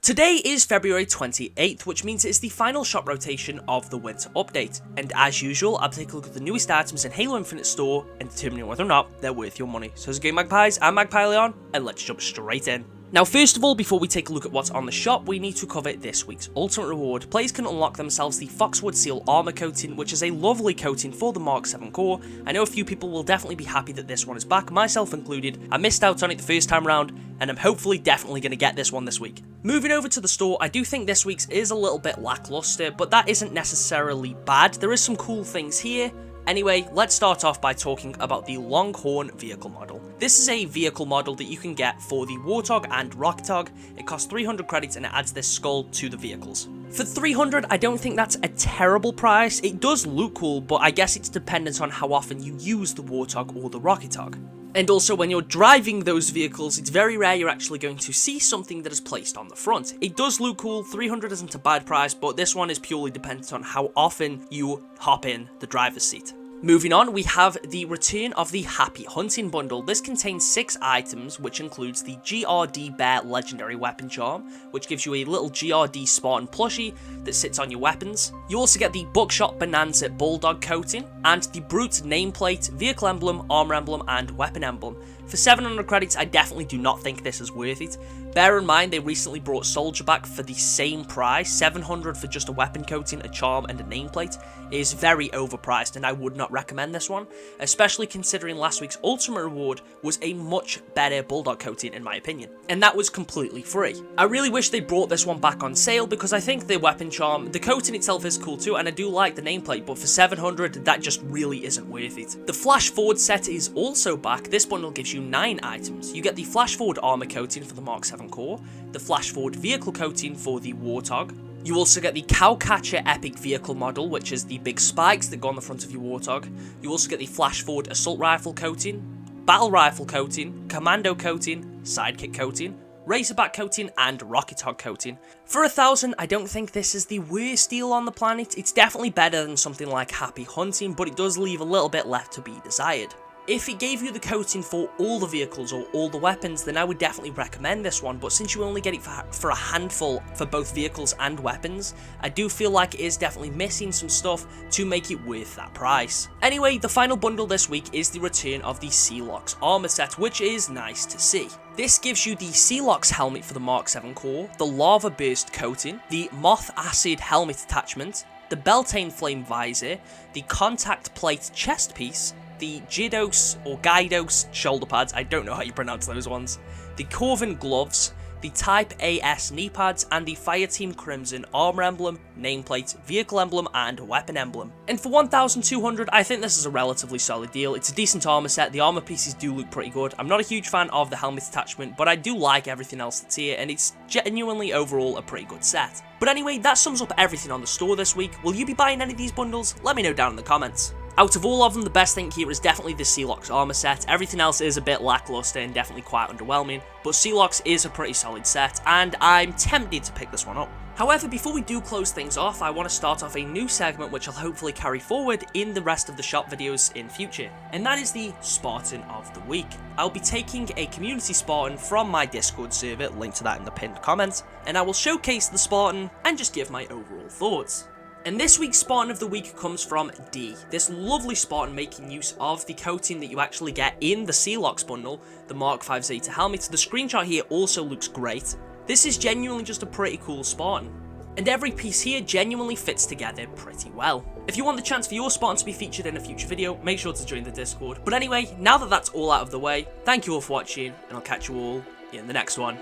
Today is February 28th, which means it's the final shop rotation of the winter update, and as usual, I'll take a look at the newest items in Halo Infinite store and determining whether or not they're worth your money. So as Game Magpies, I'm Magpie Leon, and let's jump straight in. Now first of all, before we take a look at what's on the shop, we need to cover this week's ultimate reward. Players can unlock themselves the Foxwood Seal Armor Coating, which is a lovely coating for the Mark 7 core. I know a few people will definitely be happy that this one is back, myself included. I missed out on it the first time around, and I'm hopefully definitely going to get this one this week. Moving over to the store, I do think this week's is a little bit lackluster, but that isn't necessarily bad. There is some cool things here. Anyway, let's start off by talking about the Longhorn vehicle model. This is a vehicle model that you can get for the Warthog and Rocketog. It costs 300 credits and it adds this skull to the vehicles. For 300, I don't think that's a terrible price. It does look cool, but I guess it's dependent on how often you use the Warthog or the Rocketog. And also, when you're driving those vehicles, it's very rare you're actually going to see something that is placed on the front. It does look cool, 300 isn't a bad price, but this one is purely dependent on how often you hop in the driver's seat. Moving on, we have the return of the Happy Hunting Bundle. This contains 6 items, which includes the GRD Bear Legendary Weapon Charm, which gives you a little GRD Spartan plushie that sits on your weapons. You also get the Buckshot Bonanza Bulldog Coating, and the Brute Nameplate, Vehicle Emblem, Armor Emblem, and Weapon Emblem. For 700 credits, I definitely do not think this is worth it. Bear in mind, they recently brought Soldier back for the same price. 700 for just a weapon coating, a charm, and a nameplate is very overpriced, and I would not recommend this one, especially considering last week's Ultimate Reward was a much better Bulldog coating, in my opinion, and that was completely free. I really wish they brought this one back on sale, because I think the weapon charm, the coating itself is cool too, and I do like the nameplate, but for 700, that just really isn't worth it. The Flash Forward set is also back. This bundle gives you 9 items. You get the Flash Forward Armor Coating for the Mark 7 core, the Flash Forward Vehicle Coating for the Warthog. You also get the Cowcatcher Epic Vehicle model, which is the big spikes that go on the front of your Warthog. You also get the Flash Forward Assault Rifle Coating, Battle Rifle Coating, Commando Coating, Sidekick Coating, Razorback Coating, and Rocketog Coating. For 1,000, I don't think this is the worst deal on the planet. It's definitely better than something like Happy Hunting, but it does leave a little bit left to be desired. If it gave you the coating for all the vehicles or all the weapons, then I would definitely recommend this one, but since you only get it for a handful for both vehicles and weapons, I do feel like it is definitely missing some stuff to make it worth that price. Anyway, the final bundle this week is the return of the Celox armor set, which is nice to see. This gives you the Celox helmet for the Mark 7 core, the Lava Burst coating, the Moth Acid helmet attachment, the Beltane Flame visor, the Contact Plate chest piece, the Gydos or Gydos shoulder pads, I don't know how you pronounce those ones, the Corvin gloves, the Type AS knee pads, and the Fireteam Crimson armor emblem, nameplate, vehicle emblem, and weapon emblem. And for 1,200, I think this is a relatively solid deal. It's a decent armor set, the armor pieces do look pretty good. I'm not a huge fan of the helmet attachment, but I do like everything else that's here, and it's genuinely overall a pretty good set. But anyway, that sums up everything on the store this week. Will you be buying any of these bundles? Let me know down in the comments. Out of all of them, the best thing here is definitely the Celox armor set. Everything else is a bit lackluster and definitely quite underwhelming, but Celox is a pretty solid set, and I'm tempted to pick this one up. However, before we do close things off, I want to start off a new segment which I'll hopefully carry forward in the rest of the shop videos in future, and that is the Spartan of the Week. I'll be taking a community Spartan from my Discord server, link to that in the pinned comment, and I will showcase the Spartan and just give my overall thoughts. And this week's Spartan of the Week comes from D, this lovely Spartan making use of the coating that you actually get in the Celox bundle, the Mark 5 Zeta helmet. The screenshot here also looks great. This is genuinely just a pretty cool Spartan, and every piece here genuinely fits together pretty well. If you want the chance for your Spartan to be featured in a future video, make sure to join the Discord. But anyway, now that that's all out of the way, thank you all for watching, and I'll catch you all in the next one.